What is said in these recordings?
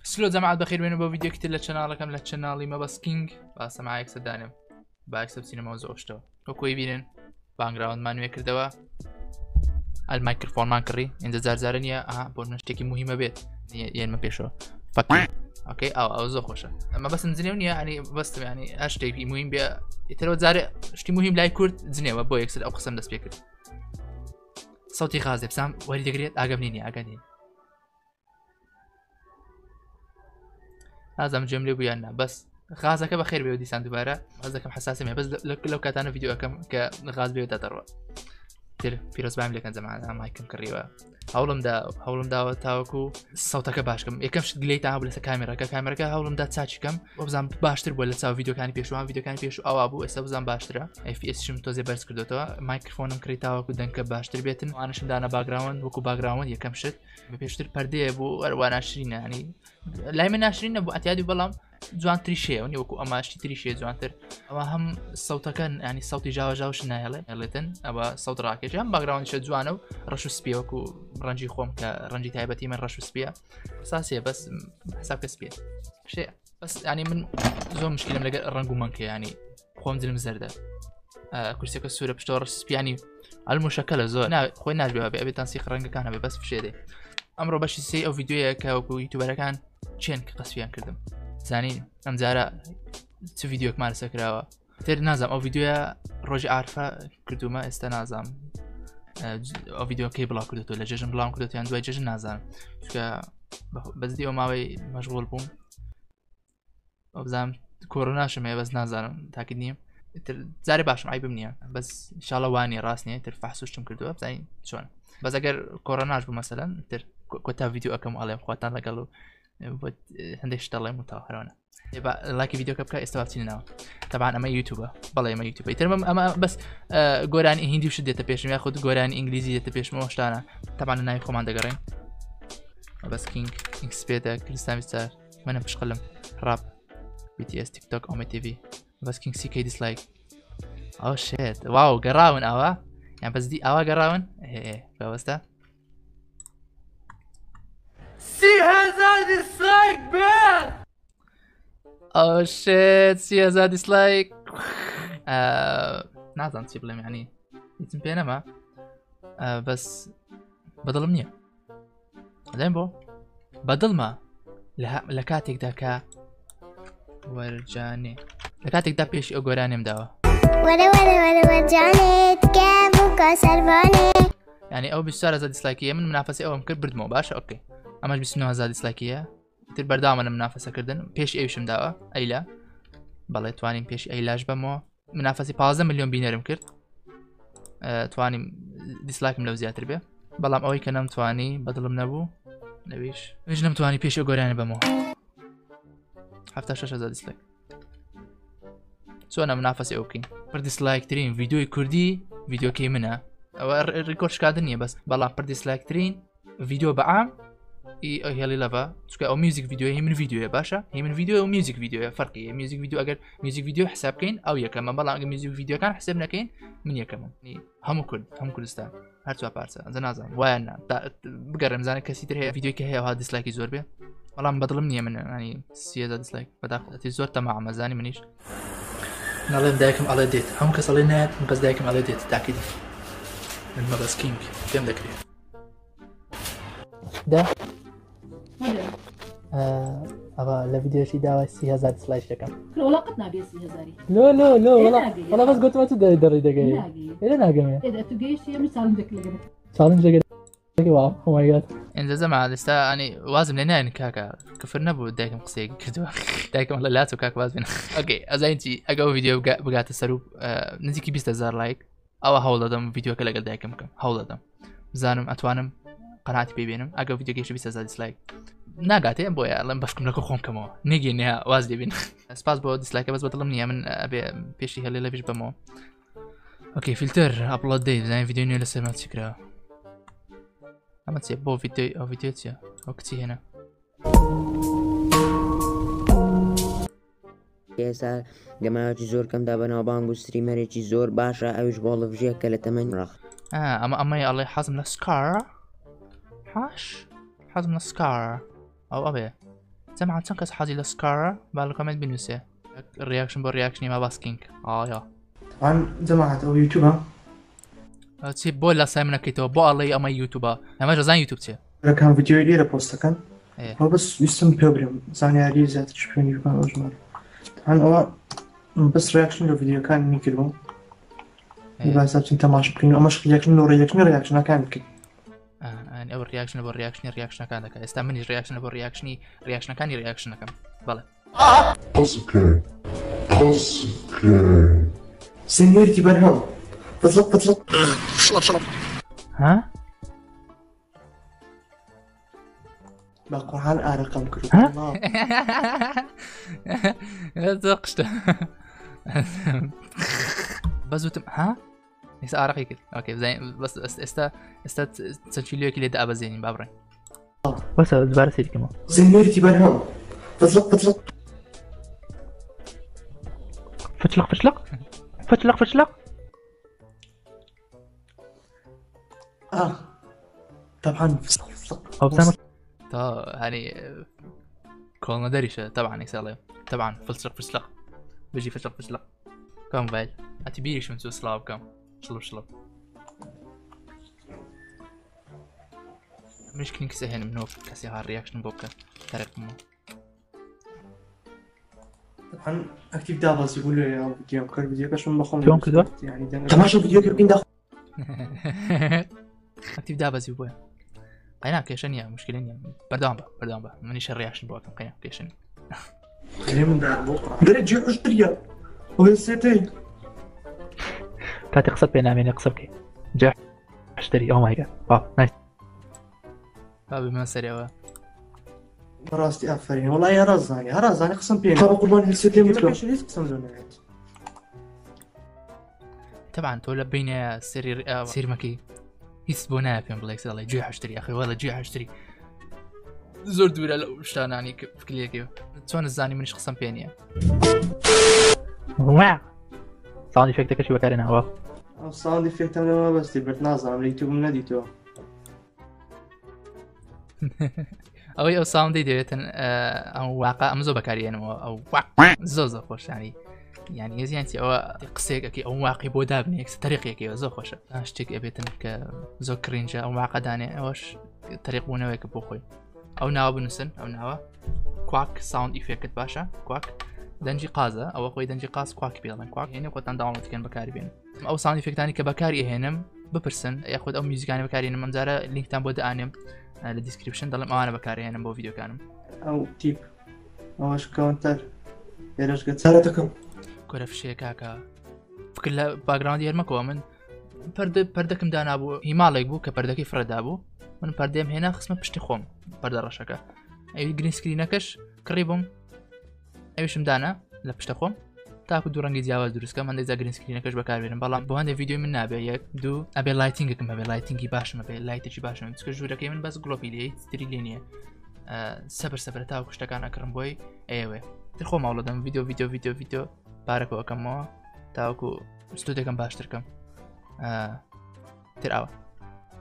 سلو جماعة بخير وين بو فيديو كتير للشانالكم للشانالي ما بس كينج بس معاك سدانم باكسب سينما وزوشتو وكوي بينن باغراوند مانوي كردوا الميكروفون مان كري عند زارزارنيا بون نشتكي مهمة بيت يعني ما بيشو فكي اوكي او زوخوشه اما بس نزنيوني يعني بس يعني اشتي مهم بيا يتلو زاري اشتي مهم لاي كورت زنيوا بو يكسر او قسم دس بيكر صوتي غازي بسام وليد قريت عجبني لازم جملة بيانا بس غازك بخير بيودي سان دوباره غازك حساسة بس لو كانت انا فيديو كم كغاز بيودا تروى تر فيروز بعمل لك زعما مايكم كريوا هولم دا تاوكو صوتك باشكم يكمش دليتا ولا كاميرا هولم دا تساچكم وبزام باشتر ولا تساو فيديو كان بيشو او ابو اسبزام باشترا اف بي اس شم توزي برس كردوتو مايكروفونم كريتاوكو دنك باشتر بيتن وانا شمدانا باكجراوند وكو باكجراوند يكمشت بيشتر بردي ابو وانا 20 يعني لا من 20 ابو اتيادي بلام جوان تريشي وني وكو اما اشتي تريشي جوانتر اما هم الصوت كان يعني الصوت جاوش نايله يلتن ابا صوت راكش هم باكجراوند شد جوانو رشو سبي وكو رنجي خوم كرنجي تايبتي من رشو سبيا اساسيه بس حساب كسبيه شيء بس يعني من زو مشكله من الرنجو مانكي يعني خوم زلم زرده كرسي كسوره بشتور سبي يعني المشكله زو خوي ناس ابي تنسيق رنج كان بس في شيء امره باش سي او فيديو كاو يوتيوبر كان تشين قصفيان كردم زاني ام زارا تو فيديو مال سكراوا تر نازم او فيديو روج عارفه كردوما استنازم او فيديو كيبل كردو ولا جيجن بلان كردو يعني دوي جيجن نازم بس ديو ماوي مشغول بوم وبزام كورونا شمي بس نازم تاكد نيم تر زاري باش معي بمنيه بس ان شاء الله واني راسني ترفع سوشتم كردو بزين شلون بس اگر كورونا مثلا تر كنت فيديو اكم عليه خواتان لقالوا عندي اشتغل متاخرونه يبقى لايك فيديو كبكا استوعبتينا طبعا اما يوتيوبر بالله ما يوتيوبر تمام اما بس غوراني هندي وشديت بيش ياخذ غوراني انجليزي تبيش موشتانا طبعا انا يخوم عند قرين بس كينج سبيدا كريستيان ستار ما انا مش قلم راب بي تي اس تيك توك او مي تي في بس كينج سي كي ديسلايك او شيت واو قراون اوا يعني بس دي اوا قراون ايه فوستا See has a dislike man. Oh shit see has a dislike نازم تجيب لهم يعني يتم بينما بس بدل منيا زين بو بدل ما لكاتك داكا ورجاني لكاتك دا بيش اقوراني مداوا ورجاني تكابو كسرباني يعني او بيشتغل هذا ديسلايكية من منافسة او ممكن بردمو باشا اوكي اماش بسنو هذا ديسلايكية تر بردامنا منافسة كردن بيش ايوشم داوا ايلا بەڵێ توانین پێش ئەیلاش بەمەوە منافەسی 15 ملیۆن بینەرم کرد توانیم دیسلایکم لەو زیاتر بێ بەڵام ئەوەی کە نەمتوانی بەدڵم نەبوو نەویش نەمتوانی پێش ئەو گۆرانە بەمەوە 76,000 دیسلایک چۆنە منافەسی ئەو بکەین پڕ دیسلایکترین ڤیدیۆی کوردی ڤیدیۆکەی منە ئەوە ڕێکۆرد شکاندن نییە بەس بەڵام پڕ دیسلایکترین ڤیدیۆ بەعام هێڵی لەڤە چکە ئەو میوزیک ڤیدیۆ هی من ڤیدیۆیە باشە هی من ڤیدیۆ و میوزیک ڤیدیۆیە فەرقی میوزیک ڤیدیۆ ئەگەر میوزیک ڤیدیۆ حساب بکەین ئەو یەکەمە بەڵام ئەگەر میوزیک ڤیدیۆکان حساب نەکەین من یەکەمە هەموو کورد هەموو کوردستان هەرچوە پارچە ئەنجە نازانم وایە بگەڕێم زانێت کەسی تر هەیە ڤیدیۆی کە هەیە ها دیسلایکی زۆر بێ بەڵام بەدڵم نییە من ینی 30,000 دیسلایک بەداخەتی زۆر تەماعەمە زانی منیش ناڵێم دایکم ئەڵێ دێت هەموو کەس ئەڵێ نایەت بەس دایکم ئەڵێ دێت تاکیدی من مەبەس کینگ پێم دەکرێت أبا الفيديو داوى 3000 ديسلايك كم؟ لا والله قد ناقص 3000 لا والله بس قلت ما تقدر دري دقيقة إذا ناقمة إذا تجيش يوم سالنجك لقمة سالنجك واو أو ماي جاد إن زعما لسه يعني وازم لنا إن كاكا كفرنا بو دايكم قصيق كدوا دايكم والله لا توكاك وازم أوكي أزاينتي أجو فيديو بقات السروب نزيكي 20,000 لايك أو هول دم فيديو كلا قل دايكم كم هول دم زانم أتوانم قناعتي بيبينم أجو فيديو كيش 20,000 ديسلايك ناقاتي بويا الله بفكم لكم خوم كمو نيجي إنها وازدي بين سباس بو ديسلايك بس بطلب مني من أبي بيشي هاللي لا فيش بمو أوكي فلتر أبلود ديت زين فيديو نيو لسه ما تسكره أما تسيب بو فيديو أو فيديو تسيا وقتي هنا كيسا جماعة زور كم دابنا بانجو ستريمر زور باشا أوش والله في جيك كلا تمن رخ أما يا الله حازم لسكار حاش حازم لسكار أو أبي استمع چەند کەس حەزی لە سکارە با لە کۆمنت بنووسێ ریاکشن بۆ ریاکشنی ماباسکینگ ئایا طبعا جماعة او يوتيوب چی بۆ لە سای منەکەیتەوە بۆ ئەڵێ ئەمە یوتوبە ئەمە ژەزان یوتوب چێ كان فيديو لي بوست كان إيه. هو بس يسم بروبلم زانياري زاد تشوفني كان اجمل طبعا هو بس رياكشن لو فيديو كان ميكلو بس انت ما شفت انه مش رياكشن كان يمكن ئەو ریاکشنە بۆ ریاکشنەکان دەکات ئێستا منیش ریاکشنە بۆ ریاکشنەکانی ریاکشنەکەم بەڵێ سينيورتي برهان بطلق ها بقرحان ارقام كله قشته بزوتم ها ئێستا ئارەقی کرد ئۆکێ بزانین بەس ئێستا چەند فیلۆیەکی لێ دابەزێنین با بڕێن بەسە دووبارە سەیرکەمەوە سينيورتي برهان بطلق فتلق طبعا أو بسامة يعني كولنا دريشة طبعا يسأله طبعا فلسلق بيجي فلسلق كم بعد أتبيري شو نسوي سلاب كم شلب مش كنك سهل منوك كسي هالرياكشن بوكا طريق مو طبعا اكتيف دابز يقول لي يا فيديو كل فيديو كشون بخون يوم كذا يعني تماشى فيديو كيف داخل اكتيف دابز يبوي قينا كيشنيا مشكلة بردان با مانيش الرياكشن بوكا قينا كيشني خلينا من دار بكره درجي عشرية وهالسيتين كاتي قصد بينا مين يقصبك جاء اشتري او ماي جاد نايس بابي ما سريعه راستي افرين والله يا رزاني قسم بينا ترى قربان هالسيتين متكاش ليش قسم زونات طبعا تولى بين سير مكي يسبونا فيهم بلاك سالي جي اشتري اخي والله جي اشتري زور دويره لو شتان يعني في كل كيف تون الزاني منش قسم بينيا واو صار افكتك شي بكارنا هو الصاوند افكت ما بس تبرت نازل يوتيوب من ديتو او ساوند ديتن او واقع امزو بكاريان او زوز خوش يعني يزيانتي او قسيك اكي او واقعي بو دابني اكس طريقي اكي زو خوش اشتك ابيتن ك زو كرينجا او واقع داني اوش طريق بو نويك بو خوي او ناوا بنسن او ناوا كواك ساوند افكت باشا كواك دنجي قازا او خوي دنجي قاز كواك بيضن كواك يعني كنت داونلود كان بكاري بين او ساوند افكت ثاني كبكاري هنم ببرسن ياخذ او ميوزك انا بكاري منزاره لينك تام بود انم الديسكريبشن ضل انا بكاري هنا بو فيديو كانم او تيب اوش كونتر يرش قد سالتكم كورف شي كاكا كل باك جراوند يرمكو من پردەکم دانابوو هیماڵێک بوو کە پەردەکەی فرەدابوو من پەردەم هێنا خستمە پشتی خۆم پەردە ڕەشەکە ئەوی گرین سکرینەکەش کڕی بووم ئەویشم دانا لە پشتە خۆم تاکو دوو ڕەنگی جیاواز دروستکە من دەیزا گرین سکرینەکەش بەکاربێنم بەڵام بۆ هەندێک ڤیدیۆی من نابێ یەک دوو ئەبێ لایتینگەکەم هەبێ لایتینگی باشم هەبێ لایتێکی باشم چکە ژوورەکەی من بەس گڵۆپی لێ تری لێ نییە سەبەر تاکو شتەکان ئەکڕم بۆی ئێوێ تر خۆم هەوڵەدەم ڤیدیۆ پارەکەوە ئەەکەمەوە تاوەکو ستودێکم باشترکەم تر ئەوە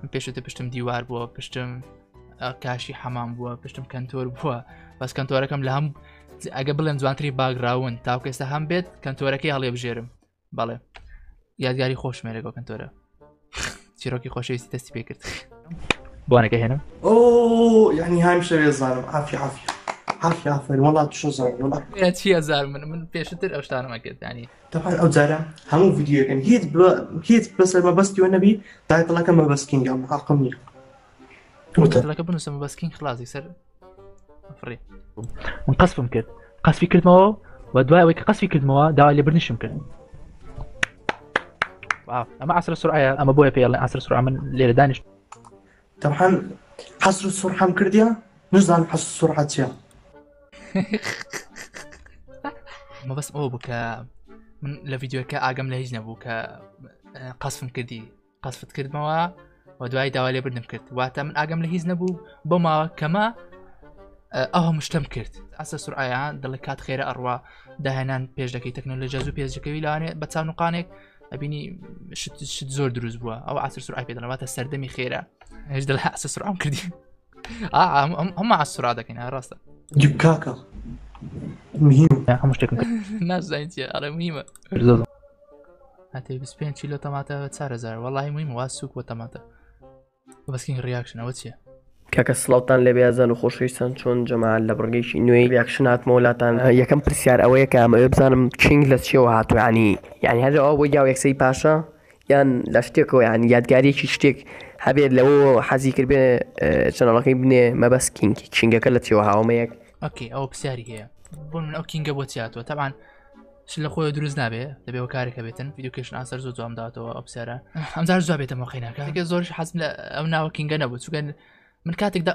من پێشتر پشتم دیوار بووە پشتم کاشی حەمام بووە پشتم کەنتۆر بووە بەس کەنتۆرەکەم لە هەم ئەگە بڵێن جوانتری باگراون تاوکە ئێستا هەم بێت کەنتۆرەکەی هەڵێ بژێرم بەڵێ یادگاری خۆشمێرێکەوە کەنتۆرە چیرۆکی خۆشەویستی دەستی پێ کرد بۆنەکە هێنم اوه يعني هاي مش زعلم عافية والله شو زعلم والله چی هزار من پێشتر ئەو شتانەمە کرد ینی طبعا او زعلم همو فيديو كان هيت بس ما بس يو النبي دايت لك ما بس كينج عقمني لەکە بنووسم بەسکین خلاصی سەر فڕی من قەسفم کرد قەسفی کردمەوە و دوای ئەوەی کە قەسفی کردمەوە داوای لێبرنیشم کرد ئەمە عسر سرعەیە ئەمە بۆیە پێڵێن عسر سرعە من لێرە دانیشت طبعا حصر السرعة مكرديا نزعل حصر السرعة تيا ما بس ئەو بوو کە من لە ڤیدیۆکە ئاگەم لە هیچ نەبوو کە قەسفم کردی قەسفت کردمەوە و دوای داوا لێبردنم کرد واتە من ئاگەم لە هیچ نەبوو بۆ ماوە کەمە ئەو هەموو شتەم کرد ئەسە سورعەیە دەڵێ کات خێرە ئەڕوا داهێنان پێش دەکەی تەکنۆلۆژیا زوو پێشەکەوی لەوانێت بە چاونوقانێک ئەبینی شت زۆر دروست بووە ئەو عسر سورعە پێ دەڵێن واتە سەردەمی خێرە هێش دەڵێ ئەسە سورعەم کردی هەموو عسر سورعە دەکەین ڕاستە کاکە مهم هەموو شتێکم نازانین چیە ئەڵێ مهمە هاتێ 25 کیلۆ تەماتە 4000 وەڵی مهمە وا سووک بۆ تەماتە بەسکین ریاکشن ئەوە چییە؟ کاکە سڵاوتان لێ بێزان و خۆشەویستان چۆن جەماعەت لە بڕگەیشی نوێی ریاکشن هاتمەوە وڵاتان یەکەم پرسیار ئەوەیە کە ئەمە بزانم کینگ لە چیەوە هاتووە ینی هەر ئەوە بۆ یا یەکسەی پاشا یان لە شتێکەوە یان یادگاریەکی شتێک هەبێت لەوە حەزی کرد بێ چەنەڵەکەی بنێ مەبەست کینگەکە لە چێوە هاومەیەک ئۆکێ ئەوە پرسیاری هەیە بۆ من ئەو کینگە بۆ چیاتوە تەبان ش لە خۆی دروست نابێ دەبێەوە کارێکە بێتن ڤیدیۆکێشن ئاسەر زۆر جوام داوەتەوە ئەو پرسیارە ئەمجار جواب بێتەوە قیناکە زۆرش حەزم لە ئەو ناوە کینگە نەبوو چووکەن من کاتێکدا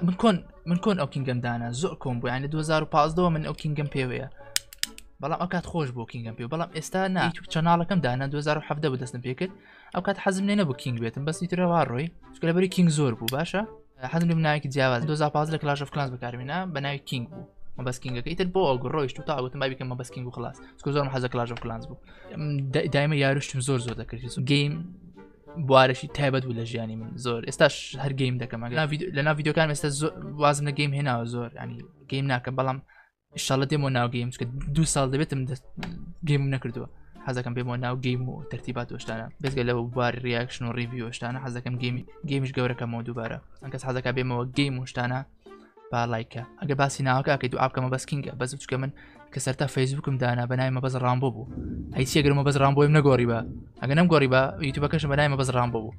من کۆن ئەو کینگەم دانا زۆر کۆم بوو یعنی 2015 من ئەو کینگەم پێوەیە بەڵام ئەو کات خۆش بۆ کینگەم پێ بەڵام ئێستا نایتوب چەناڵەکەم دانا 2017 بوو دەستم پێکرد ئەو کات حەزم لێ نەبوو کینگ بێتم بەسی ترەوە ڕۆی چکە لەبەری کینگ زۆر بوو باشە حەزم لێ ناوێکی جیاواز 2015 لە کلاش ئۆف کلانس بەکارمێنا بە ناوی کینگ بوو مەبەست کینگەکە ئیتر بۆ ئەڵگو ڕۆیشت و تا گوتم بای بکەم مەبەست کینگ و خلاص چکە زۆرم حەزە کلاش ئۆف کلانس بوو دایمە یاروشتم زۆر دەکرد گەیم بوارەشی تایبەت بوو لە ژیانی من زۆر ئێستاش هەر گەیم دەکەم لە ناو ڤیدیۆکان ئێستا وازم لە گەیم هێناوە زۆر ینی گەیم ناکەم بەڵام ئینشاڵڵا دێمەوە ناو گەیم چکە 2 ساڵ دەبێتم گەیمم نەکردووە حەزەکەم بێمەوە ناو گەیم و تەرتیبات وشتانە بێزگە لەوە بواری ریاکشن و ریڤیو شتانە حەزەکەم گەیمیش گەورەکەمەوە دووبارە ئەنکەس حەزەکە بێمەوە گەیم و شتانە با لایکە ئەگەر باسی ناوەکە ئەکەیت و ئاکەمە بەس کینگە بەس چکە من کە سەرتا فەیسبوکم دانا بەنای مەبەز ڕامبۆ بوو هیچ ئەگەرمە بەز ڕامبۆیم نەگۆڕی بە ئەگە نەمگۆڕی بە یوتیوبەکەشم بەنای مەبەز ڕامبۆ بوو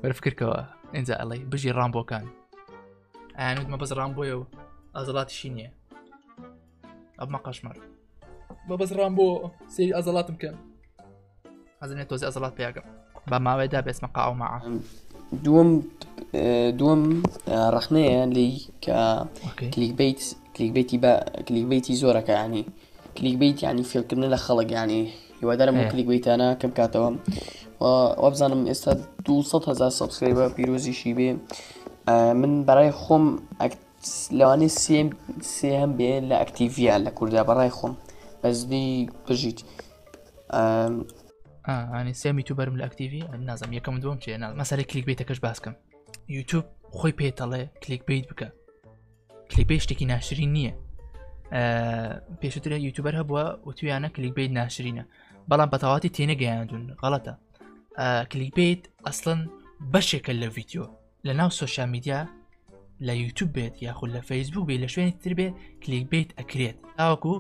وەرفکردەوە ئینجا ئەڵێ بژی ڕامبۆکان ئەیانوت مەبەز ڕامبۆیە و ئازەڵاتیشی نییە ئەبمە قەشمەر بەبەز ڕامبۆ سێری ئازەڵاتم کەن حەزم تۆزی ئازەڵات پێیاکەم با ماوەیەدا بێسمە قاو ماعە دووەم ڕخنەیە لی کە کلیکبیتی زۆرەکە ینی کلیکبیت ینی فێڵکردن لە خەڵک ینی هیوادارم و کلیکبیتانە کەم کاتەوە وە بزانم ئێستا 200,000 سابسکرایبە پیرۆزیشی بێ من بەڕای خۆم لەوانەیە سێهم بێ لە ئەکتیڤە لە کووردا بەڕای خۆم بەزدی بژیت ئەنی سێمی تو بەرم لە ئەکتیڤی نازم یەکەم دوم چێ مەسەرە کلیک بیتەکەش باسکەم یوتیوب خۆی پێتەڵێ کلیک بیت بکە کلیک بیت شتێکی ناشرین نییە پێشترە یوتیوبەر هەبووە و تویانە کلیک بیت ناشرینە بەڵام بەتەواتی تێنەگەیاندون غەڵەتە کلیک بیت ئەسڵەن بەشێکە لە ڤیدیۆ لە ناو سۆشیال میدیا لە یوتیوب بێت یاخود لە فەیسبوک بێت لە شوێنی تر بێت کلیک بیت ئەکرێت تاوەکو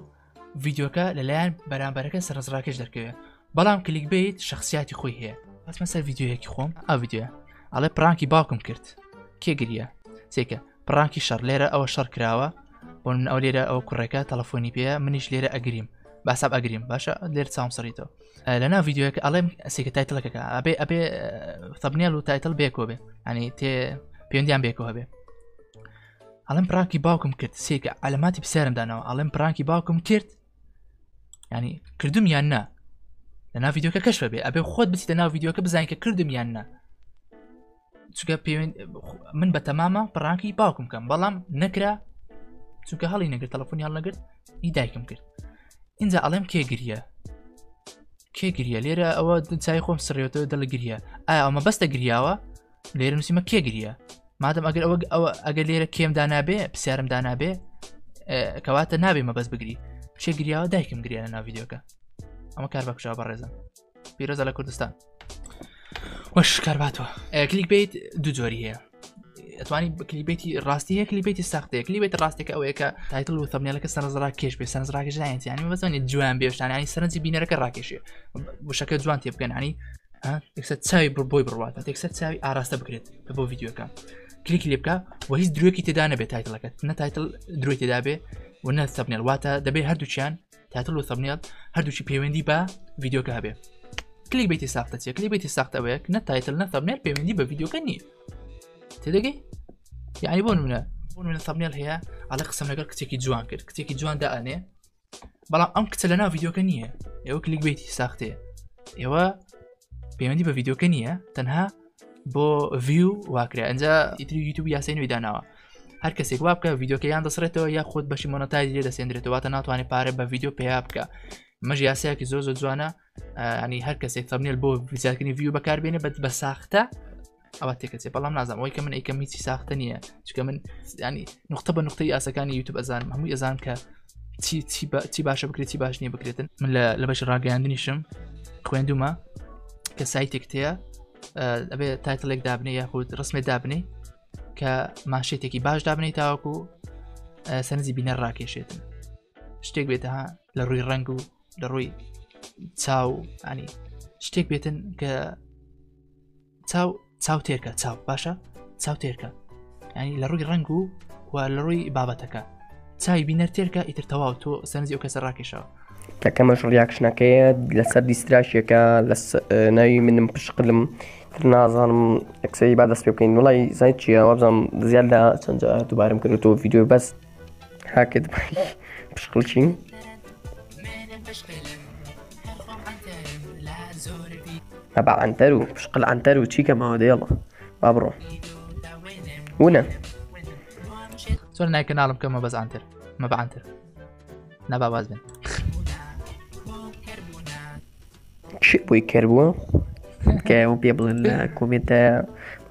ڤیدیۆکە لەلایەن بەرامبەرەکە سەرنجڕاکێش دەرکەوێت بەڵام کلیک بیت شخصیاتی خۆی هەیە بەسمە سەر ڤیدیۆیەکی خۆم ئەو ڤیدیۆ ئەڵێ پرانکی باوکم کرد کێ گریە چێکە پرانکی شەڕ لێرە ئەوە شەڕ کراوە بۆ من ئەو لێرە ئەو کوڕێکە تەلەفۆنی پێە منیش لێرە ئەگریم باساب ئەگریم باشە لێر چاوم سەریتەوە لە ناو ڤیدیۆەکە ئەڵێم سێکە تایتڵەکەکە ئەبێ تەبنیال و تایتڵ بێکۆ بێ ینی تێ پەیوەندیان بێکەوە هەبێ ئەڵێم پرانکی باوکم کرد سێکە عەلەماتی پرسیارم دانەوە ئەڵێم پرانکی باوکم کرد ینی کردم یان نا لە ناو ڤیدیۆکە کەشف بێ ئەبێ خۆت بچیتە ناو ڤیدیۆکە بزانین کە کردم یان نا چونکە من بە تەمامە پڕانکی باوکم کەم بەڵام نەکرا چونکە هەڵی نەگرت تەلەفۆنی هەڵ نەگرت هی دایکم کرد اینجا ئەڵێم کێ گریە لێرە ئەوە چای خۆم سڕێتەوە دەڵ گریە ئایا ئەمە بەستە گریاوە لێرە نووسیمە کێ گریە مادەم ئەگەر ئەگەر لێرە کێم دانابێ پرسیارم دانابێ کەواتە نابێ مەبەست بگری چێ گریاوە دایکم گریە لە ناو ڤیدیۆکە ئەمە کار بەکوژاوە بەڕێزم پیرۆزە لە کوردستان وەش کارباتەوە کلیک بیت دوو جۆری هەیە ئەتوانی کلیبێتی ڕاستی هەیە کلیبێتی ساختەیە کلیبێت ڕاستێکە ئەوەیە کە تایتڵ و تەمنێلەکە سەرنجڕا کێش بێ سەرنجڕاکێش نایەتی ینی بەزانێت جوان بێشتان ینی سەرنجی بینەرەکە ڕاکێشێ وشەکە جوان تێ بکەن ینی یەکسەر چاوی بۆی بڕواتە یەکسەر چاوی ئاراستە بکرێت بۆ ڤیدیۆکە کلیکی لێ بکە و هیچ درۆکی تێدا نەبێت تایتڵەکەت نە تایتڵ درۆی تێدا بێ و نە تەمنێل واتە دەبێت هەردووچیان تایتڵ و تەمنێل هەردووچی پەیوەندی بە ڤیدیۆکە هەبێ کلیک بیتی ساختە چیە کلیک بیتی ساختە ئەوەیە نە تایتڵ نە تەمنێل پەیوەندی بە ڤیدیۆکە نییە تێدەگەی یعنی بۆ نمونە تەمنێل هەیە ئەڵێ قسەم لەگەڵ کچێکی جوان کرد کچێکی جوان دائەنێ بەڵام ئەم کچە لە ناو ڤیدیۆکە نییە ئێوە کلیک بیتی ساختەیە ئێوە پەیوەندی بە ڤیدیۆکە نییە تەنها بۆ ڤیو واکرێ ئەنجا ئیتری یوتیوب یاسای نوێی داناوە هەر کەسێک وا بکە ڤیدیۆکە یان دەسڕێتەوە یا خۆت بەشی مۆنەتایز لێ دەسێنرێتەوە واتە ناتوانێت پارە بە ڤیدیۆ پێیا بکە مەژ یاسایەکی زۆر جوانە ینی هەر کەسێک تەمنێل بۆ زیادکردنی ڤیو بەکاربێنێ بە ساختە ئەوە تێکەچێ بەڵام نازانم ئەوەی کە من ئەیکەم هیچی ساختە نییە چکە من ینی نقطە بە نقطەی ئاسەکانی یوتیوب ئەزانم هەمووی ئەزانم کە چی باشە بکرێت چی باش نییە بکرێتن من لە بەش ڕاگەیاندنیشم خوێندومە کە سایتێک تەیە ئەبێ تایتڵێک دابنێ یاخود ڕسمێ دابنێ کە ماشێتێکی باش دابنێ تاوەکو سەرنجی بینەر ڕاکێشێتن شتێک بێتە لە ڕووی ڕنگ و لە ڕووی چاو ئەنی شتێک بێتن کە چاو تێرکە چاو باشە چاو تێرکە ینی لە ڕووی ڕنگ و لە ڕووی بابەتەکە چاوی بینەر تێرکە ئیتر تەواو تۆ سەرنجی ئەو کەسە ڕاکێشەوە کەمەش ریاکشنەکەیە لەسەر دیستراشیەکە لە ناوی منم پشقلم نازانم ئەکسەری با دەست پێ بکەین وڵی زای چیە وابزانم زیاد لە چەند دووبارم کردەوە ڤیدیۆ بەس هاکت پشقلچین ئەبا عنتەر و پشقل عنتەر و چیکە ماوە دێڵە با بڕۆ ونە زۆر نای کەناڵم کەمە بەس عنتر مە بە عنتر نەبا باز بن شێ بۆی کردبووە کە ئەو پێ بڵێن لە کۆمنتە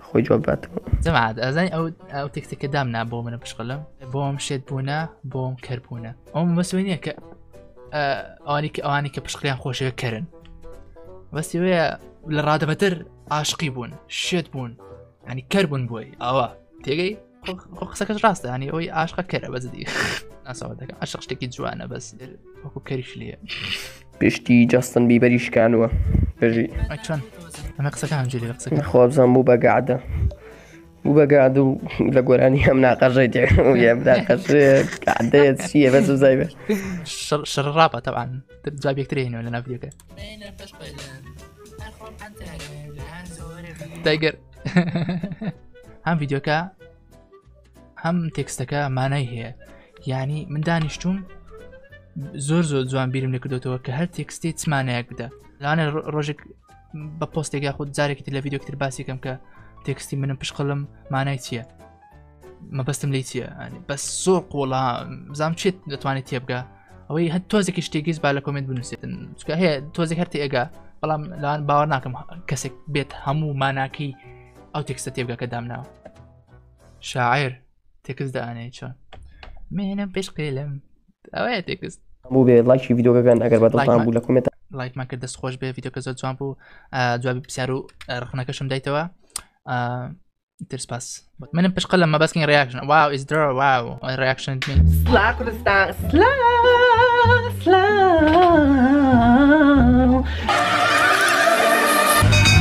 خۆی جواب باتەوە جەماعەت ئەزانی ئەو تێکستێکە دامنا بۆ منە پشقلم بۆم شێت بوونە بۆم کەربوونە ئەوم بەسوی نییە کە ئەوانی کە پشقلیان خۆشەوە کەرن بەستی وەیە لە ڕادەبەتر عاشقی بوون شێت بوون ینی کەر بوون بۆی ئەوە تێگەی قسەکەش ڕاستە ینی ئەوی عاشقە کەرە بەزدی ناسەوە دەکەم عاشق شتێکی جوانە بەس وەکو کەریش لێە پشتی جاستن بیبەری شکانوە بژی چۆن ئەمە قسەکە هەمجێری لە قسەکە خۆبزان بوو بەگعدە بوو بەگعد و لە گۆرانی هەم ناقەژەی تێ قەدەیەت چیە بەس زای بێ شڕڕاپە تەوان جواب یەکتر هێنەوە لە ناو ڤیدیۆکە دایگەر هەم ڤیدیۆکە هەم تێکستەکە مانای هەیە یعنی من دانیشتوم زۆر جوان بیرم لێکردوتەوە کە هەر تێکستی چمانەیەک بدە لاانە ڕۆژێک بە پۆستێک یاخود جارێکی لە ڤیدیۆکتر باسیکەم کە تێکستی منم پشقلم مانای چییە مەبەستم لی چییە بەس زۆر قوڵا بزانام چێت دەتوانێت تێبگا ئەوەی هەر تۆزێکی شتێکیز با لە کۆمنت بنووسێتن چکە هەیە تۆزێک هەر تێگا بەڵام لاوان باوەڕ ناکەم کەسێک بێت هەموو ماناکەی ئەو تێکستە تێبگا کە دامناوە شاعر تێکست دەئانەیە چۆن منم پشقلم ئەوەیە تێکست بوو بێ لایکی ڤیدیۆگەکان ئەگەر بەدڵتان بوو لە کۆمنتە لایکمان کرد دەست خۆش بێ ڤیدیۆکە زۆر جوان بوو جوابی پرسیار و ڕخنەکەشم دایتەوە ترسپاس منم پشقلم مە بەسکەین ڕیاکشن واو ئیز درۆ واو ڕیاکشن سلا کوردستان سلا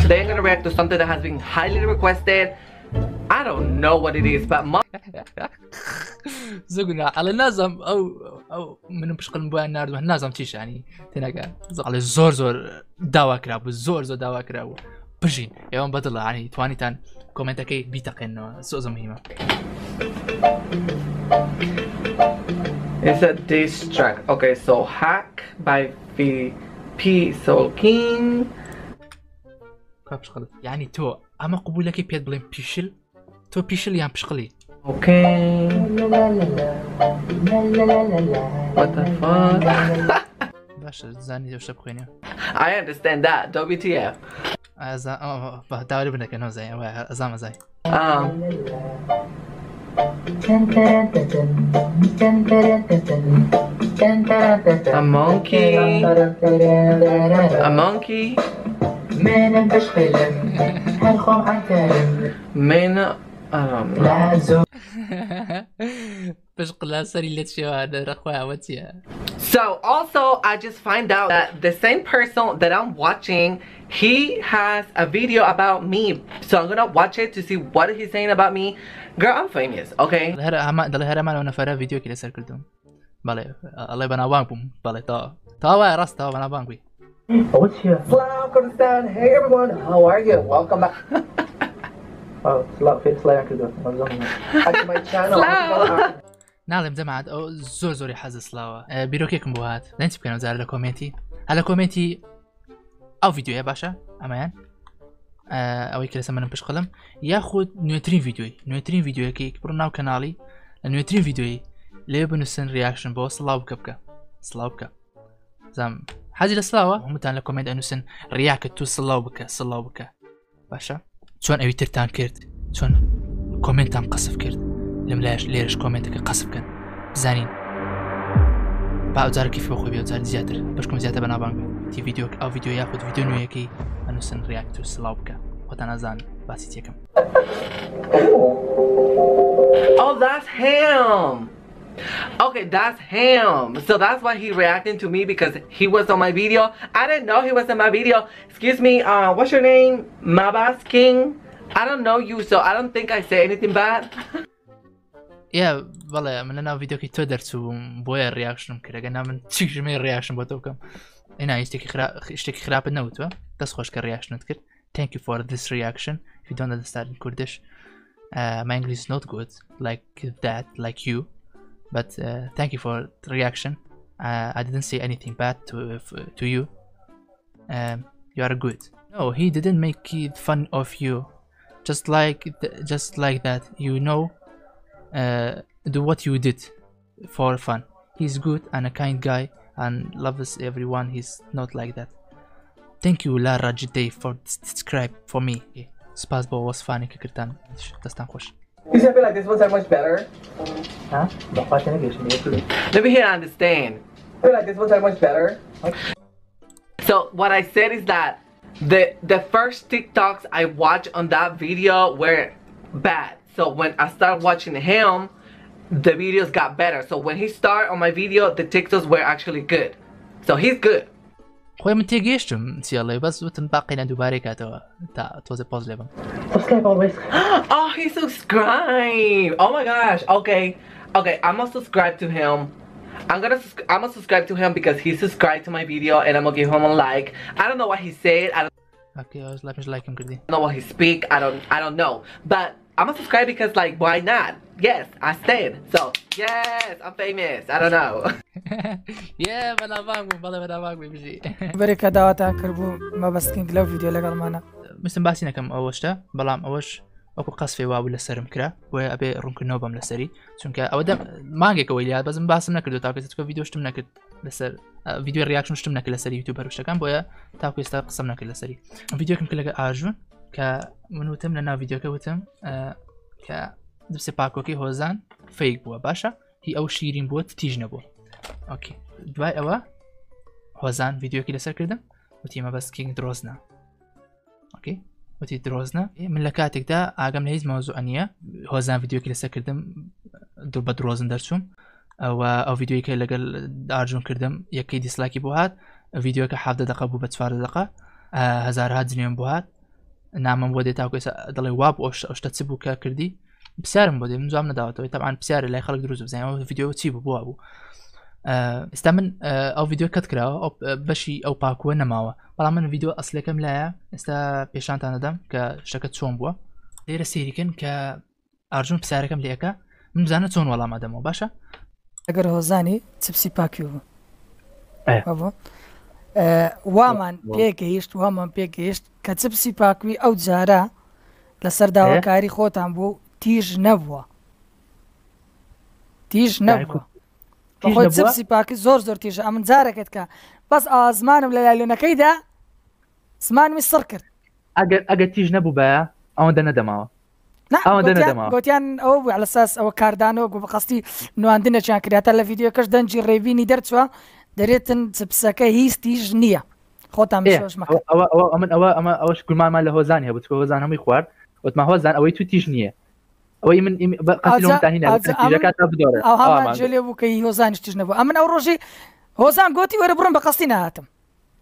Today I'm going to react to something that has been highly requested. I don't know what it is, but زۆگونا ئەڵێ نازم ئەو منم پشقلم بۆیان نردووە نازم چیش ینی تێنەکە ئەڵێ زۆر داوا کرابوو زۆر داوا کرابوو بژین ئێوەم بەدڵە ینی توانیتان کۆمنتەکەی بیتەقێنەوە زۆر مهمە it's a diss track. Okay, so Hack by VP Soul King. پشقل ینی تۆ ئەمە قبولەکەی پێت بڵێن پیشل تۆ پیشل یان پشقلی Okay. What the fuck? باشە زانی دەشە بخوێنێ I understand that. WTF. داوای بنەکەنەوە زای ئەزامە زای A monkey. A monkey. منم بشقلم هر خوم عنترم Man. I don't know. لازم پشقلا سەری لێت شێوانە ڕەخوایەوە چییە So also I just find out that the same person that I'm watching, he has a video about me. So I'm gonna watch it to see what he's saying about me. Girl, I'm famous, okay? دەڵێ هەرمانەوە نەفەرە ڤیدیۆکی لەسەر کردوم بەڵێ ئەڵێ بەناوبانگ بووم بەڵێ تاوایە ڕاستەوە بەناوبانگ بووی What's your Salam Kurdistan? Hey everyone, how are you? Welcome back. Oh, my channel. ناڵێم جەماعەت ئەو زۆری حەزە سلاوە بیرۆکێکم بۆ هات دەنچ بکەنەوە جارە لە کۆمنتی هە لە کۆمنتی ئەو ڤیدیۆیە باشە ئەمەیان ئەوەی کە لەسە منم پشقلم یاخود نوێترین ڤیدیۆیەکی بڕ ناو کەناڵی لە نوێترین ڤیدیۆی لێ بنووسن ریاکشن بۆ سڵاو بکە سڵاو بکە زام حەزی لە سڵاوە هەمووتان لە کۆمنت ئەنووسن ڕیاکە تو سڵاو بکە باشە چۆن ئەوی ترتان کرد چۆن کۆمنتان قەسف کرد لەم لێرش کۆمنتەکە قەسف بکەن بزانین با ئەوجارێکی فێ خۆی بێ ئەوجار زیاتر بەشکم زیاتر بەناوبانگ بێ تی ڤیدیۆ ئەو ڤیدیۆ یاخود ڤیدیۆ نوێیەکەی ئەنووسن ڕیاکت و سڵاو بکە خۆتان ئازان باسی تێکەم. Oh, that's him. Okay, that's him. So that's why he reacting to me, because he was on my video. I didn't know he was in my video. Excuse me, what's your name? Mabas King? I don't know you, so I don't think I say anything bad. Yeah, بەڵێ من لەناو ڤیدیۆکی تۆ دەرچووم بۆیە ڕیاکشنم کرد ئەگەر من چی ژمێ ڕیاکشن بۆ تۆ بکەم ئێنا شتێکی خراپت نەوتوە دەست خۆش کە ڕیاکشنت کرد. Thank you for this reaction. If you don't understand Kurdish, my English is not good like that, like you. But thank you for the reaction. I didn't say anything bad to you. You are good. No, he didn't make fun of you. Just like that. You know, do what you did for fun. He's good and a kind guy and loves everyone. He's not like that. Thank you Lara Jidei for subscribe for me. Spazbo was funny كرتان دستان خوش. You say I feel like this one's that much better? Huh? Let me hear and understand. I feel like this one's that much better. So what I said is that the first TikToks I watched on that video were bad. So when I started watching him, the videos got better. So when he started on my video, the TikToks were actually good. So he's good. خوي من تيجيشتم سيالله بس وتم باقينا دوباره كاتو تا توزي بوز لبم. Subscribe always. Oh, he subscribed. Oh my gosh. Okay, I'm gonna subscribe to him. I'm gonna subscribe to him because he subscribed to my video, and I'm gonna give him a like. I don't know what he said. I don't Okay, I was like him كردي. know what he speak. I don't know. But I'm gonna subscribe because like why not? Yes, I said. So yes, I'm famous. I don't know. Yeah, بنا باغ بلا باغ بيجي. بركة دعواتها كربو ما بس كينج لو فيديو لقال معنا. مثل باسينا كم أوشته بلام أوش أكو قصفي وابو لسرم كرا وأبي رونك نوبام لسري چونك أودم ما أجيك ويلي بس باسم نكردو تاكو تتكو فيديو شتم نكرد لسر فيديو رياكشن شتم نكرد لسري يوتيوبر وش كان بويا تاكو يستا قسم نكرد لسري فيديو كم كلا أرجون كمنوتم لنا فيديو كوتم ك دبسي باكوكي هوزان فيك بوا باشا هي أو شيرين بوت تيجنا بوا أوكي دواي أوا هوزان فيديو كي لسر كردم وتيما بس كينج دروزنا أوكي وتي دروزنا من لكاتك دا أقام لهيز موضوع أنية هوزان فيديو كي لسر كردم دور بدروزن درسوم أو فيديو كي لقل أرجون كردم يكي ديسلايكي بوهات فيديو كي حافظ دقة بو بتفار دقة هزار هاد زنيون بوهات نعم بودي تاكو دلي واب أوش تتسبو كردي بسعرم بودي من زمان دعوته طبعا بسعر اللي خلق دروز بزين فيديو تسيبه بو أبو استمن أو فيديو كتكرا أو بشي أو باكو نماوه بلا من فيديو أصلي كم لا استا بيشان تاندم كشركة سون بوا دير سيريكن كأرجون بسعر كم ليكا من زمان سون ولا ما دمو باشا أجر هوزاني تبسي باكيو. إيه. أبو وامان بيجيشت كتبسي باكوي أو جارا لسر داوا كاري خوتان بو تيج نبوا بخوت تبسي باكي زور تيج أمن زاركت كا بس زمانم للالونا كيدا زمان مستركر أجر تيج نبو با أو دنا دماوه لا قوتيان أو على أساس أو كاردانو بقصدي إنه عندنا كان كريات الفيديو كش دنجي ريفيني درتوا دريتن تبسكا هي ستيج نية خوتها مش مكان أو من أوش كل ما له هوزانها بتكون هوزانهم يخوار وتما هوزان أو يتو تيج نية أو من قتلهم تاهينا تيجا كاتب بدورة أو هم جلي بوكي هوزان يشتجنا بو أمن أو روجي هوزان قوتي وربرون بقصدينا هاتم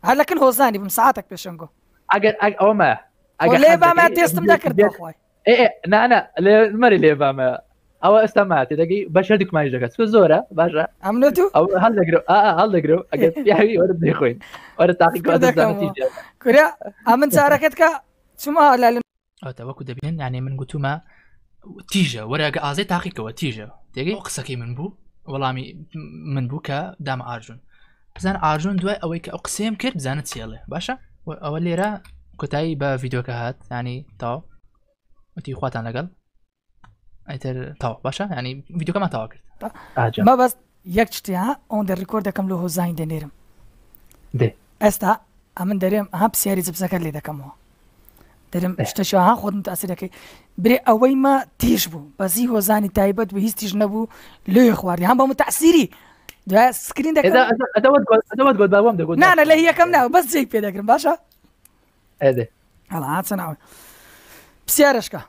هلا كل هوزاني بمساعتك بيشنقو أجر أو ما وليبا ما تيستم ذكر بأخوي إيه أنا المري ليبا ما أو استمعت دقي بشهدك ما يجاك في زورة باشا عملتو أو هل قرو أجد يا حبيبي ورد يخوين ورد تعقيق ورد نتيجة كوريا أمن ساركتك شما لا أو توكل دبين يعني من قلتو ما تيجا ورقة أزاي تعقيق وتيجا دقي أقصكي من بو والله من بو كدام أرجون زان أرجون دواء أويك أقسم كرب زانت سيالة باشا أول ليرة كتاي بفيديو كهات يعني تاو وتي خواتان لقل ايتر تاو باشا يعني فيديو كما تاو كرت ما بس يكشتي ها اون در ريكورد كم له زاين دنيرم دي استا امن دريم ها بسياري زبسكر لي دكمو دەرم شتەشەها خۆت متاسی دەکەی برێ ئەوەی مە تیش بوو بەزی هۆزانی تایبەت بە هیچ تیژ نەبوو لێ خواری هەم بە متعسیری دوای سکرین دەکەم ئەدەوت گۆت باوام دەگوت نانە لە یەکەم ناوە بەس جێی پێ دەگرم باشە ئەدێ هەڵا هاتە ناوە پرسیارەشکە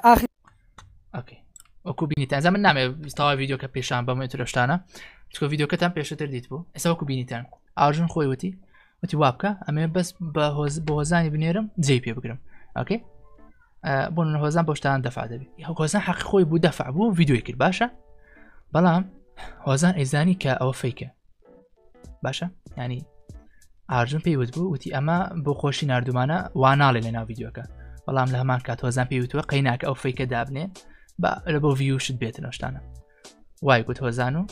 ئاخر ئۆکەی وەکو بینیتان زە من نامێ تاوا ڤیدیۆ کە پێشان بەمە ترشتانە چکە ڤیدیۆکەتان پێشتر دیت بوو ئێستا وەکو بینیتان ئاژن خۆی وتی وا بکە ئەمێ بەس بە هۆزانی بنێرم جێی پێ بگرم ئۆکەی بۆ هۆزان بۆ شتان دەفع دەبێت هۆزان حەقی خۆی بوو دەفع بوو ڤیدیۆی کرد باشە بەڵام هۆزان ئەیزانی کە ئەوە فەیکە باشە ینی ئاژن پێی وت بوو وتی ئەمە بۆ خۆشی نردومانە واناڵێ لە ناو ڤیدیۆکە بەڵام لە هەمان کات هۆزان پێی وتوە قەیناکە ئەو فەیکە دابنێ لە بۆ ڤیوشت بێتن شتانە وای گوت هۆزان و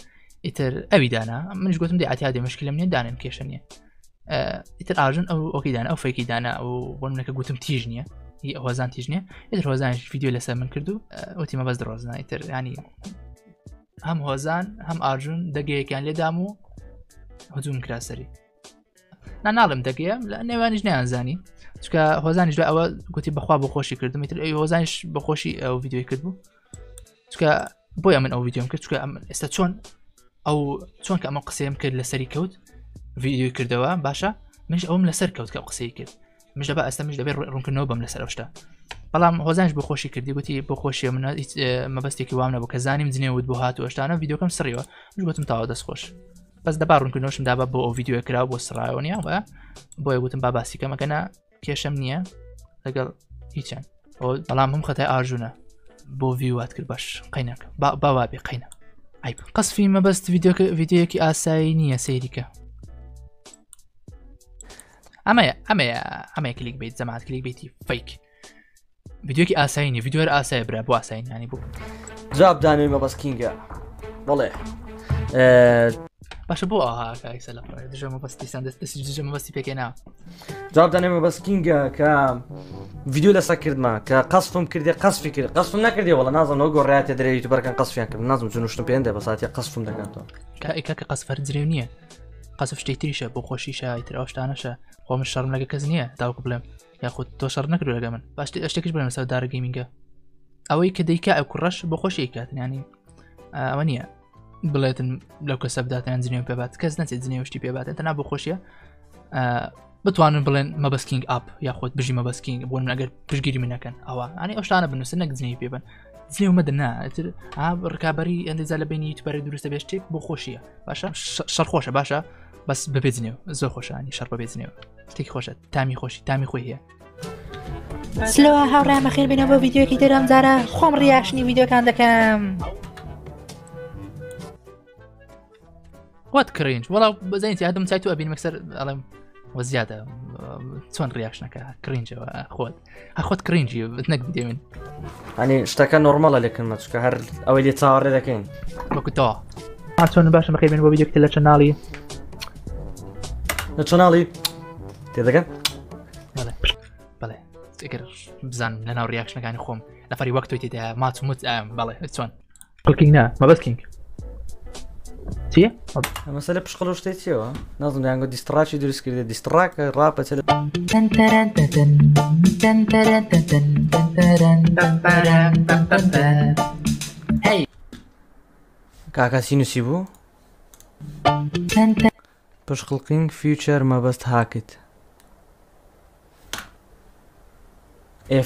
ئیتر ئەوی دانا منش گوتم دێ ئاتیادێ مشکلە منێ دانم کێشە نییە ئیتر ئاژن ئەو ئۆکیدانە ئەو فەیکی دانا و بۆ منەکە گوتم تیژ نییە هۆزان تیژ نییە ئیتر هۆزانش ڤیدیۆ لەسەر من کرد و وتیمە بەس درۆزنا ئیتر ینی هەم هۆزان هەم ئاژن دەگەیەکیان لێدام و هجوم کراسەری ناڵم دەگەیە لە نێوانیش نەیانزانی چکە هۆزانیش دوای ئەوە گوتی بەخوا بۆ خۆشی کردم ئیتر ئەی هۆزانیش بە خۆشی ئەو ڤیدیۆی کرد بوو چکە بۆیە من ئەو ڤیدیۆم کرد چکە ئێستا چۆن کە ئەمە قسەیم کرد لەسەری کەوت ڤیدیۆی کردەوە باشە منش ئەوم لەسەر کەوت کە قسەی کرد مش دەبا ئەستا مش دەبێت ڕوونکردنەوە بەم لەسەر ئەوشتا بەڵام هۆزانش بۆ خۆشی کردی گوتی بۆ خۆشیە من مەبەستێکی وام نەبوو کە زانیم جنێوت بۆ هاتووە شتانە ڤیدیۆکەم سڕیەوە مش گوتم تاوا دەستخۆش بەس دەبا ڕوونکردنەوەشم دابا بۆ ئەو ڤیدیۆ کرا بۆ سڕایەوە نیە وە بۆیە گوتم با باسی کەمەکەنا کێشەم نییە لەگەڵ هیچیان بەڵام هەم خەتای ئاژوونە بۆ ڤیوات کرد باش قەینەکە باوا بێ قەینە ئایب قەسفی مەبەست ڤیدیۆیەکی ئاسایی نییە سەیریکە ئەمەیە کلیک بیت زەمات کلیک بیتی فەیک ڤیدیۆکی ئاسایی نیە ڤیدیۆر ئاسایی برا بۆ ئاسایی ینی بوو جواب دانووی مەبەست کینگە بەڵێ باشە بۆ ئاهاکە لە دژە مەبەستیسان دەستی مەبەستی پێکێنا جواب دانووی مەبەست کینگە کە ڤیدیۆ لەسەر کردمە کە قەسفم کردی قەسفی کرد قەسفم نەکردی وەڵە نازانەوە گۆڕایەتە دەرێ یوتیوبەرەکان قەسفیان کرد نازم جنوشتم پێێندە بە ساعتی قەسفم دەکاتەوە کە قەسفەر جرێو نییە قەسف شتێک تریشە بۆ خۆشیشە ئیتر ئەو شتانەشە خۆ من شەڕم لەگە کەس نییە تاوەکو بڵێم یاخود تۆ شەڕ نەکردو لەگە من باش شتێکیش بڵێم لەسەر دارە گەیمینگە ئەوەی کە دەیکا ئەو کوڕەش بۆ خۆشی کاتن ینی ئەوە نییە بڵێتن لەو کەسە بداتیان جنێو پێبات کەس نەچێت جنێوشتی پێبات تەنا بۆ خۆشیە بتوانن بڵێن مەبەستکینگ ئاپ یاخۆت بژی مەبەستکینگ بۆ من ئەگەر پشگیری منەکەن ئەوە ئەنی ئەو شتانە بنووسن نەک جنێوی پێبن جنێو مەدەنا ئیتر ڕکابەری ئەندێزا لە بینی یوتیوبەر دروستە بێ شتێک بۆ خۆشیە باشە شەڕ خۆشە باشە بەس بەبێ جنێو زۆر خۆشانی شەڕ بەبێ جنێو شتێکی خۆشە تامی خۆشی تامی خۆی هەیە سلەوە هاوڕێمە خێر بینە بۆ ڤیدیۆکی دەرم جارە خۆم ڕیاکشنی ڤیدیۆکان دەکەم وات کرینج وەڵا بەزانیتی هەدەم چای تو ئەبین مەکسەر ئەڵێم وە زیادە چۆن ڕیاکشنەکە کرینجەوە خۆت کرینجی نەک ڤیدیۆ من ئەنی شتەکە نۆرمەڵە لێکردمە چکە هەر ئەوەی لێ چاوەڕێ دەکەین وەکو تەوا چۆن باشە بەخێر بێن بۆ ڤیدیۆکتە لە چەناڵی لە چۆناڵی تێدەگەن بەڵێ ئەگەر بزانم لە ناو ڕیاکشنەکانی خۆم لەفەری وەک تۆی تێدا ماچ ومت بەڵێ چۆن قڵکینگ نا مەبەستکینگ چیە؟ مەسەلە پشقڵ و شتێک چیەوە؟ نازم دەیانگۆ دیستڕاکی دروست کردێ دیستڕاکە ڕاپەچە کاکاسی نووسی بوو؟ پشقڵقینگ فیوچەر مەبەست هاکت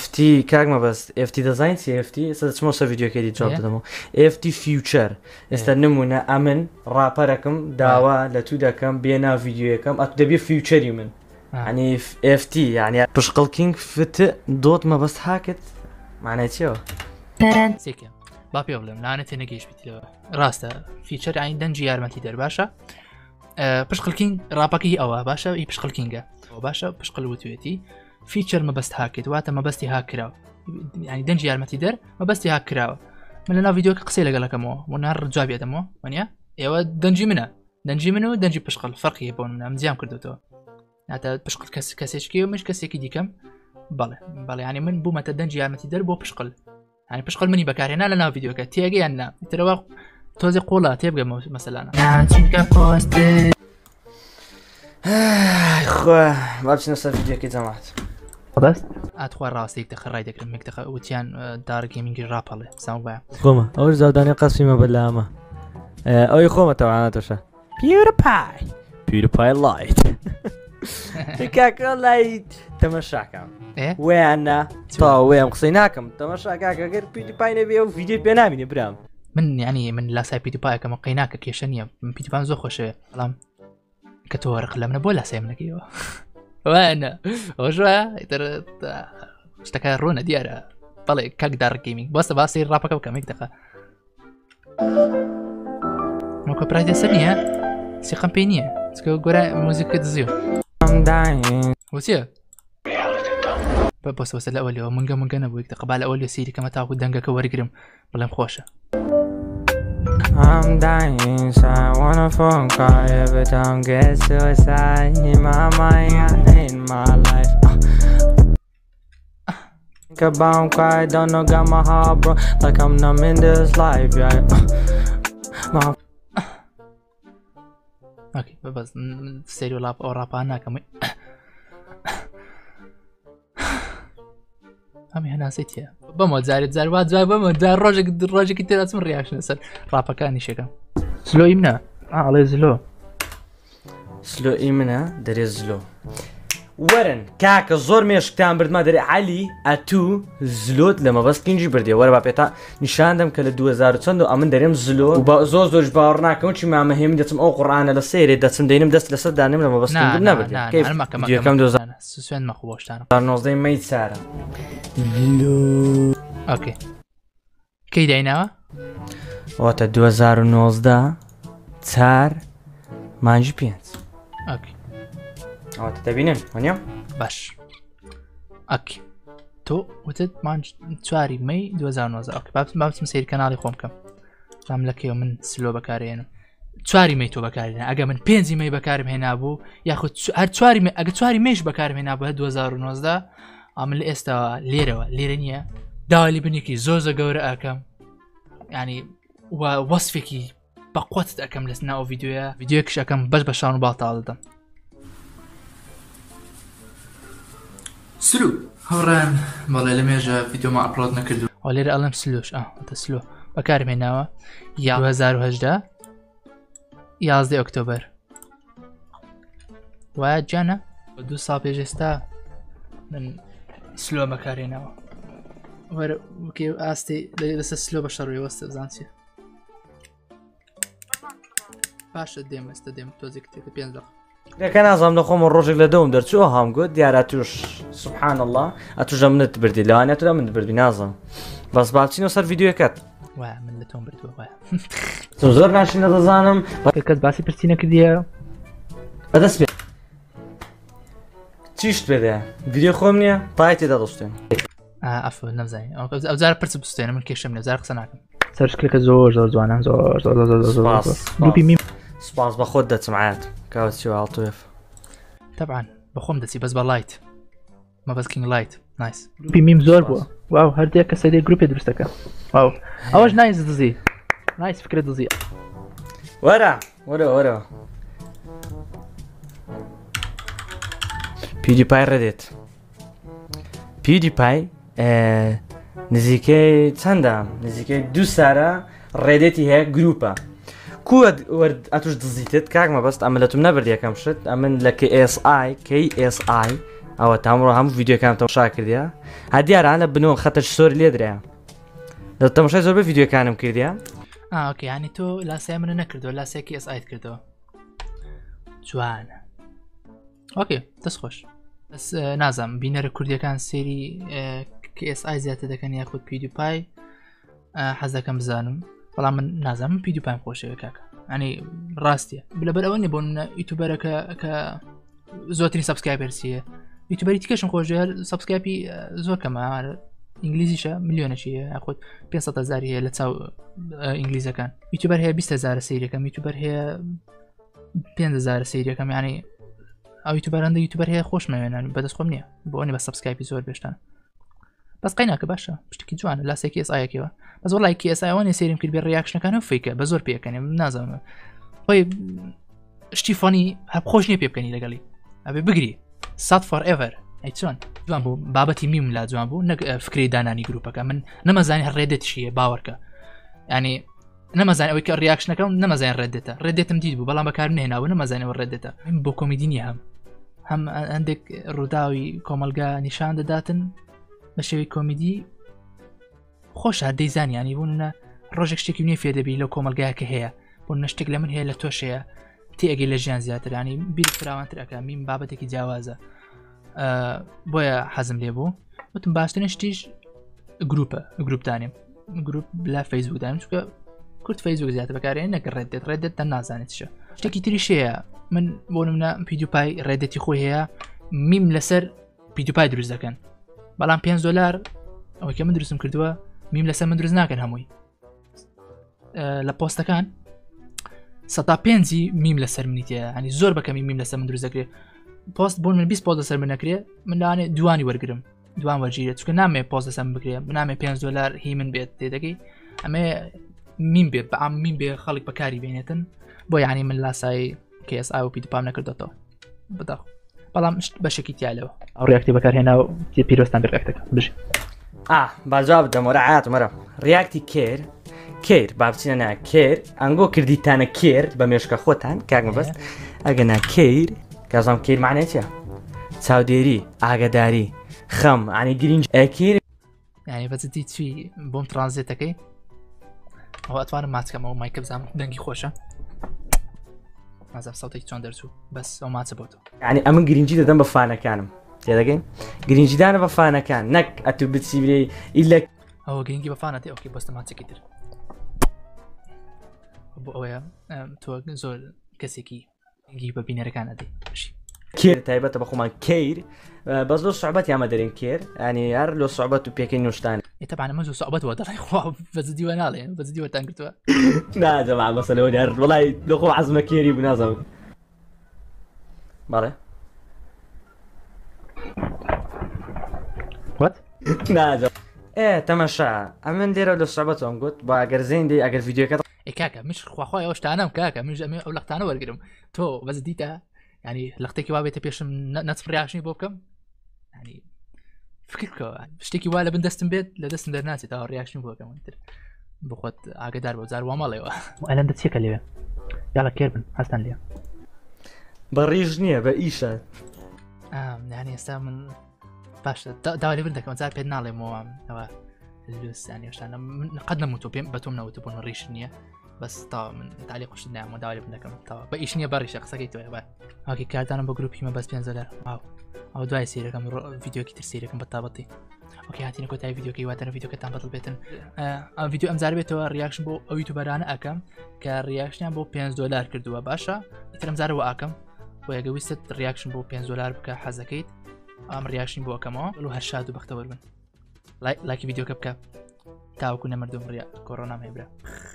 FT کاک مەبەست FT دەزانین چی FT ئێستا دەچمەوە سەر ڤیدیۆکێتی جواب دەدەمەوە FT فیوچەر ئێستا نمونە ئەمن ڕاپەرەکەم داوا لە تو دەکەم بێنا ڤیدیۆیەکەم ئەت دەبێ فیوچەری من ینی FT یعنی پشقڵقینگ فتە دۆت مەبەست هاکت معنای چیەوە؟ سێکە با پێ بڵێم لانەتێ نەگەیشتیەوە ڕاستە فیچەر ئاین دەنجی یارمەتی دەرباشە پشقڵکینگ ڕاپەکەی ئەوە باشە ئی پشقڵکینگە باشە پشقڵ وتوێتی فیچەر مەبەست هاکێت واتە مەبەستی هاکراوە ینی دەنجی یارمەتی دەر مەبەستی هاکراوە من لە ناو ڤیدیۆکە قسەی لەگەڵەکەمەوە وەنار ڕجوابی ئەدەمەوە وەنیە ئێوە دەنجی منە دەنجی من و دەنجی پشقڵ فەرقی بۆ من ئەمجیام کردوتەوە ناتە پشقڵ کەسێکی و مش کەسێکی دیکەم بەڵێ ینی من بوومەتە دەنجی یارمەتی دەر بۆ پشقڵ ینی پشقڵ منی بەکارهێنا لە ناو ڤیدیۆکە تێگەیان نا ترەوە تۆزی قوڵە تێبگەمە مەسەلانە خۆ با بچینە سەر ڤیدیۆکی جەماعەت بەست ئاتخوا ڕاستی تەخڕای دەکرم مێکتەخە وتیان دار گەیمینگی ڕاپەڵێ ساڵ وایە خۆمە ئەوش زاودانی قەسمیمە بەلامە ئەوی خۆمە تەوانەتەشە پیورپای لایت کاکە لایت تەمەشاکەم وێیاننا تا وێم قسەی ناکەم تەمەشاکاکەگەر پیوتیپای نەبێ و ڤیدیۆت پێ نامینێ برام من ینی من لاسای پیوتیپایەکەم قەیناکە کێشە نییە من پیوتیپان زۆر خۆشەوێ بەڵام کە تۆ وەرق لە منە بۆ لاسای منەکەیەوە وانە ئەوژە شتەکە ڕۆنە دیارە بەڵێ کاک داڕگەیمینگ بۆستە باسی ڕاپەکە بکەمێک دەخە وەکە پرایدە سەر نییە سیقەم پێی نییە چکە گۆرە موزیکە دزیۆ وچیە بۆستە لە ئەوەلەوە منگە نەبوو یەک دقە با لە ئەوە لێ سیریکەمە تاکو دەنگەکە وەرگرم بەڵێم خۆشە I'm dying, so I want a phone call every time get suicide in my mind, in my life. Think about quiet, don't know, got my heart broke, like I'm numb in this life, yeah. Okay, بس سيريو لاب أو رابانا كم همي هنا سيتيا بموت زاري واد زاري بموت زاري روجك كتير اسم الرياكشن صار رابا كاني شكا سلو يمنا على سلو يمنا دري زلو ورن كاك زور مێشکتان بردما دەرێ علی ئەتوو زلۆت لەمە بەست کنجی بردێ وەرە با پێتا نیشاندەم کە لە 2000 چەند و ئەمن دەرێم زلۆ و زۆرش باوەڕ ناکەم چی مامەهێمی دەچم ئەو قوڕانە لە سێرێ دەچم دەینم دەست لەسەر دانم لەمە بەست نەبردێکم 2019 مەی چارە ئۆکێ کەی دایناوە واتە 2019 4 مانجی 5 ئۆکێ ئەوتە دەبینن وانە باش ئەکی تۆ وتت مانج 4 مەی 2019 ئۆکێ بابچم سەیری کەناڵی خۆم بکەم لام لەکەوە من سلۆ بەکارێنم 4 مەی تۆ بەکارێنە ئەگە من 5 مەی بەکارم هێنابوو یاخود هەر 4 مەی ئەگە 4 مەیش بەکارم هێنابوو 2019 ئەمن لە ئێستا لێرە نییە داوالی بنێکی زۆر گەورە ئەکەم ینی وەسفێکی بەقوت ئەەکەم لەس ناو ڤیددیۆکش ئەەکەم بەش بە شان و باڵتاڵ دەدەم سلو هەڕان بەڵێ لە مێژە ڤیددیۆمە ئەپلۆد نەکردو ئەو لێرە ئەڵم سلۆش ئەتە سلۆ بەکارم هێناوە یا 2010 11 ئۆکتۆبەر وایە جانە بە 2 ساڵ پێش ئێستا من سلۆ بەکارێنەوە وەرە ئاستی لەسەر سلۆ بە شەڕوی وەستە بزانچێ باشە دێم ئێستا دێم تۆزێک تێکە 5 دقیقە لەکە نازانم لەخۆمە ڕۆژێک لە دەوم دەرچووە هەم گوت دیارە توش سبحان الله ئەتوژە منت بردی لەوانێت تۆ من بردی نازم بەس باچینەوە سەر ڤیددیۆکەت وایە من لە تۆم بردووە وایە زۆر ناشینە دەزانم کەس باسی پرسی نەکردیە بەدەست بێ چیشت بێدە ڤیددیۆ خۆم نییە پای تێدا دەستێن ئەف نەزانین ئەو جارە پرس بستێنە من کێشەم لە جار قسە ناکەم سەرشکلەکە زۆر جوانان زۆر سپاس بە خۆت دەچمعات کاوەچی ئاڵتوێف طبعا بەخۆم دەچی بەس بە لایت مە بەس کینگ لایت نایس گروپی میم زۆر بووە واو هەردێک کە سەدەی گروپی دروستەکە واو ئەوەش نایس دزی نایس فکرە دزی وەرە پیودیپای ڕێدێت پیودیپای نزیکەی چەندە نزیکەی 2 سارە ڕێدێتی هەیە گروپە ئەتوش دزیتت کاک مەبەست ئەمە لە توم نەبردیەکەم شت ئەمن لە KSI ئەوە تامڕۆ هەموو ڤیددیۆکان تەماشا کردیا ها دیاران لە بنەوە خەتەش سۆر لێ درێ لە تەماشای زۆر بە ڤیددیۆکانم کردیا ئۆکێ ینی تۆ لاسای منە نەکردەوە لاسای KSI کردەوە جوانە ئۆکێ دەست خۆش بەس نازانم بینەرە کوردیەکان سێری KSI زیاتر دەکەن یاخود پیودیپای حەز دەکەم بزانم بەڵام من نازانم پیودیپایم خۆشەوە کاکە ینی ڕاستیە لەبەر ئەوە نیە بۆ منە یوتیوبەرەکە کە زۆرترین سەبسکرایبەرسیە یوتیوبەری تکەشم خۆشە سەبسکرایبی زۆر کەمە ئینگلیزیشە میلیۆنەشیە یاخود 500,000 هەیە لە چاو ئینگلیزەکان یوتیوبەر هەیە 20,000 سەیرەکەم یوتیوبەر هەیە 5,000 سەیرەکەم ینی ئەو یوتیوبەرەندە یوتیوبەر هەیە خۆشمەوێنان بەدەست خۆم نییە بۆ ئەوەی بە سەبسکرایبی زۆر بێشتان بەس قەیناکە باشە پشتێکی جوانە لاسێکی KSI-ەوە بەس وەڵای KSI-وانێ سێریم کرد بێ ڕیاکشنەکان و فیکە بە زۆر پێەکەنێ نازانم خۆی شتی فانی هەب خۆش نییە پێ بکەنی لەگەڵی ئەبێ بگری سات فۆر ئێڤەر ئەی چۆن جوان بوو بابەتی میم لا جوان بوو نەک فکری دانانی گروپەکە من نەمەزانی هەر ڕێدێت چیە باوەڕکە ینی نەمەزانانی ئەوەی کە ڕیاکشنەکەم نەمەزان ڕێدێتە ڕێدێتم دیت بوو بەڵام بەکار نهێناوە نەمەزانەوە ڕێدێتە بۆ کۆمیدی نیە هەم هەندێک ڕووداوی کۆمەلگا نیشان دەداتن بە شێوەی کۆمیدی خۆش دەیزانی ینی بوون ڕۆژێک شتێکی نوێ فێ دەبی لە کۆمەلگایەکە هەیە بۆ شتێک لە من هەیە لە تۆشەیە تێگەی لە ژیان زیاترانی بیری فراوانترەکە میم بابەتێکی جیاوازە بۆیە حەزم لێ بوو وتم باشترین شتیش گروپدانێم گروپ لە فەیسبوکدانم چکە کورت فەیسبوک زیاتر بەکارێن نەکە ڕێدێت تا نازانێت چە شتێکی تریشەیە من بۆ منە پیدیوپای ڕێدەتی خۆی هەیە میم لەسەر پیدیوپای دروست دەکەن بەڵام $5 ئەوەی کە من دروستم کردووە میم لەسەر من دروست ناکەن هەمووی لە پۆستەکان 105 میم لەسەر منیتە هەنی زۆر بەکەمی میم لەسەر من دروست دەکرێت پۆست بۆ من 20 پۆست لەسەر من نەکرێت من لەوانێ دوانی وەرگرم دوان وەرگیرێت چکە نامێ پۆست لەسەر من بکرێت نامێ $5 هی من بێت تێدەکەی ئەمێ میم بێت بە میم بێ خەڵک بەکاری بێنێتن بۆ یعنی من لاسایی کەس ئاو پیدپام نەکردێتەوە بەداخ بەڵام بەشێکی تیالەوە ئەو ڕیاکتی بەکارهێنا و پیرۆستان بێکەکە بژ باجاب دەمەرە عات مەرە ڕیاکتی کێر بابچینە نا کێر ئەنگۆ کردیتانە کێر بە مێشکە خۆتان کاکمە بەست ئەگەنا کێر کازام کێر معنی چیە چاودێری ئاگداری خەم عنی گرنج ئەکیر یعنی بەجددی چی بۆم ترانزیتەکەی ئەو ئەتوانم ماچکەمەوە مایکە بزانم دەنگی خۆشە مازە سەوتێکی چۆن دەرچوو بەس ئەو ماچە بۆ تۆ یعنی ئەمن گرنجی دەدەم بە فانەکانم تێدەگەین گرنجدانە بە فانەکان نەک ئەتو بچی برێ ئیلە ئەوە گرنگی بە فانەتی ئەوکی بەستە ماچێکی تر بۆ ئەوەیە تۆ زۆر کەسێکی گی بە بینەرەکان ئەدەی کێر تایبەتە بە خۆمان کەیر بەس لۆ سوعبەت یامە دەرێن کێر ینی هەر لۆ سوعبەت و پێکەی نوشتان تەبانە مە زۆر سوعبەتەوە دەڵی خوا بەجددیوە ناڵێن بەجددیوەتان کردووە ناجەما مەسەلەوە هەر وڵای لەخۆ عەزمە کێری بوو نازەوت بەڵێ ناجە تەمەشا ئەمن لێرە لە سوعبەتەوەم گوت بە ئەگەر زێندی ئەگەر ڤیدیۆکەت کاکە مش خواخوای ئەو شتانەم کاکە من ئەمێ ئەو لەختانە وەرگرم تۆ بەجددیتە ینی لەختێکی وا بێتە پێشم نەچ ڕیاکشنی بۆ بکەم ینی فکرکەوە شتێکی وا لە بن دەستم بێت لە دەستم دەرناچێت ئەو ڕیاکشنی بۆ بکەم تر بخۆت ئاگدار بۆ جار وامەڵێەوە ئەلەندە چیەکە لێوێ یاڵە کێر بن هەستان لێ بە ڕێژ نییە بە ئیشە ینی ئێستا من باش داوا لێ بن دەکەم جار پێت ناڵێمەوە ئەوە لوسانی شتانە قەت نەموتۆ پێم بەتۆم نەوتە بۆن ڕیش نییە بەس تا من تالی قوشت نامە داوا لێ بن دەکەم تاوە بە ئیش نییە بەڕیشە قسەکەی تۆە بە ئەوکی کارتانم بە گروپیمە بەس $5 واو ئەو دوای سیرەکەم ڤیددیۆکی تر سیرەکەم بە تابەتی ئۆکی هاتینە کۆتای ڤیددیۆکەی واتەنە ڤیددیۆکەتان بەدڵ بێتن ئەم ڤیددیو ئەمجار بێتەوە ریاکشن بۆ ئەو یوتیوبەرانە ئەەکەم کە ریاکشنیان بۆ $5 کردووە باشە ئیتر ئەمجارەوە ئاکەم بۆ یەگە ویستت ریاکشن بۆ $5 بکە حەزەکەیت ئەم ریاکشنی بۆ ئەەکەمەوە لە هەر شاد و بەختەوە بن لایکی ڤیددیۆکە بکە تاوەکو نەمردوم ڕیا کۆڕۆنام هێبرا